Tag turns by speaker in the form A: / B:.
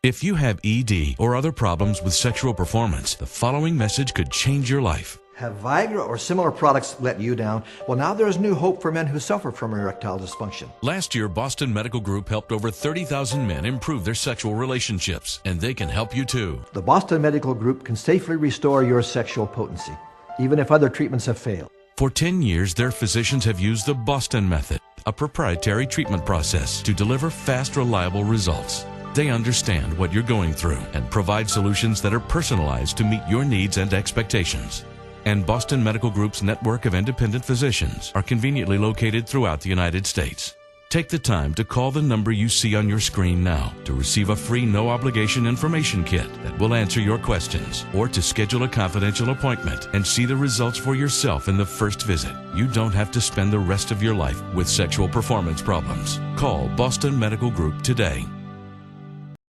A: If you have ED or other problems with sexual performance, the following message could change your life.
B: Have Viagra or similar products let you down? Well, now there is new hope for men who suffer from erectile dysfunction.
A: Last year, Boston Medical Group helped over 30,000 men improve their sexual relationships, and they can help you too.
B: The Boston Medical Group can safely restore your sexual potency, even if other treatments have failed.
A: For 10 years, their physicians have used the Boston Method, a proprietary treatment process to deliver fast, reliable results. They understand what you're going through and provide solutions that are personalized to meet your needs and expectations. And Boston Medical Group's network of independent physicians are conveniently located throughout the United States. Take the time to call the number you see on your screen now to receive a free no-obligation information kit that will answer your questions, or to schedule a confidential appointment and see the results for yourself in the first visit. You don't have to spend the rest of your life with sexual performance problems. Call Boston Medical Group today.